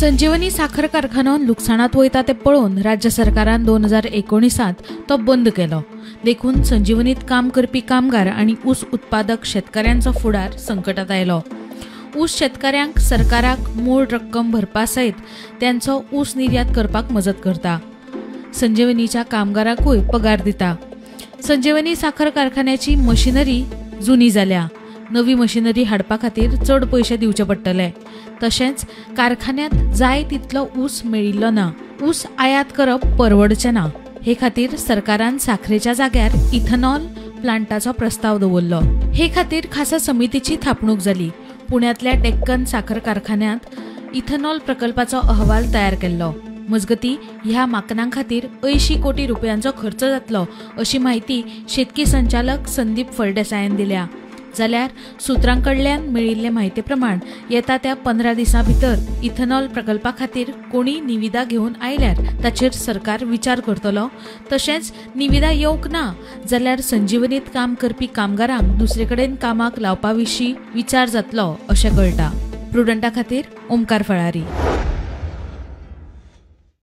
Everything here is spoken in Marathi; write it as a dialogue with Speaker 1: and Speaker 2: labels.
Speaker 1: संजीवनी साखर कारखानो लुकसाणात वयता ते पळोवन राज्य सरकारान 2019 तो बंद केलो। देखून संजीवनीत काम करपी कामगार आणि ऊस उत्पादक शेतकऱ्यांचो फुडार संकटात आयलो। ऊस शेतकऱ्यांक सरकाराक मूळ रक्कम भरपा सयत त्यांचो ऊस निर्यात करपाक मजत करता। संजीवनीच्या कामगारांकूय पगार दिता। संजीवनी साखर कारखान्याची मशिनरी जुनी जाल्या। नवी मशिनरी हाडपा खातीर चड पयशे दिवचे पडटले। तशेंच कारखान्यात जाय तितलो ऊस मेळिल्लो ना। ऊस आयात करप परवडचें ना। हे खातीर सरकारान साखरेच्या जाग्यार इथेनॉल प्लांटाचो प्रस्ताव दवरलो। हे खातीर खासा समितीची थापणूक जाली। पुण्यातल्या डेक्कन साखर कारखान्यात इथेनॉल प्रकल्पाचो अहवाल तयार केल्लो। मजगती ह्या माकनां खातीर 80 कोटी रुपयांचो खर्च जातलो अशी माहिती शेतकी संचालक संदीप फळदेसायान दिल्या। जाल्यार सुत्रांकडल्यान मेळिल्ले माहिती प्रमाण येता त्या 15 दिसां भितर इथेनॉल प्रकल्पा खातीर कोणी निविदा घेवन आयल्यार ताचेर सरकार विचार करतलो। तशेंच निविदा येवंक ना जाल्यार संजीवनीत काम करपी कामगारांक दुसरे कडेन कामाक लावपा विशीं विचार जातलो अशें कळटा। प्रुडंटा खातीर ओमकार फळारी।